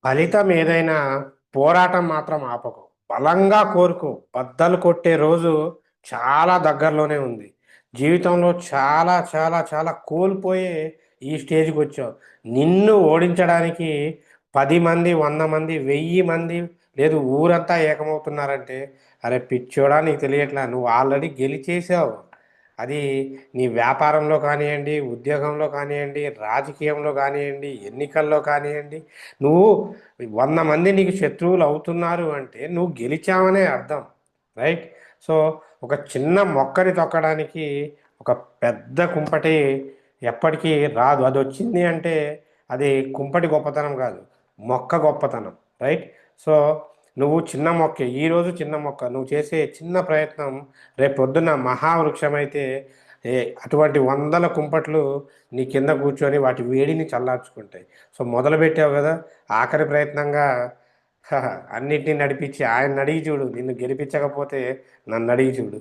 ఫలితం ఏదైనా పోరాటం మాత్రం ఆపకు. బలంగా కోరుకో. బద్దలు కొట్టే రోజు చాలా దగ్గరలోనే ఉంది. జీవితంలో చాలా చాలా చాలా కోల్పోయే ఈ స్టేజ్‌కి వచ్చావు. నిన్ను ఓడించడానికి 10 మంది, 100 మంది, 1000 మంది లేదు ఊరంతా ఏకమవుతున్నారంటే, అరే పిచ్చోడా నీకు తెలియట్లా. నువ్వు ఆల్రెడీ గెలిచేసావు. అది నీ వ్యాపారంలో కానియండి, ఉద్యోగంలో కానియండి, రాజకీయంలో కానియండి, ఎన్నికల్లో కానియండి. నువ్వు 100 మంది నీకు శత్రువులు అవుతున్నారు అంటే నువ్వు గెలిచావనే అర్థం. రైట్? సో, ఒక చిన్న మొక్కని తొక్కడానికి ఒక పెద్ద కుంపటి ఎప్పటికీ రాదు. అదొచ్చింది అంటే అది కుంపటి గొప్పతనం కాదు. మొక్క గొప్పతనం. రైట్? సో, నువ్వు చిన్న మొక్కే. ఈరోజు చిన్న మొక్క. నువ్వు చేసే చిన్న ప్రయత్నం రేపొద్దున మహావృక్షమైతే ఏ అటువంటి వందల కుంపట్లు నీ కింద కూర్చొని వాటి వేడిని చల్లార్చుకుంటాయి. సో, మొదలుపెట్టావు కదా! ఆఖరి ప్రయత్నంగా అన్నిటిని నడిపించి ఆయన్ని అడిగి చూడు. నిన్ను గెలిపించకపోతే నన్ను అడిగి చూడు.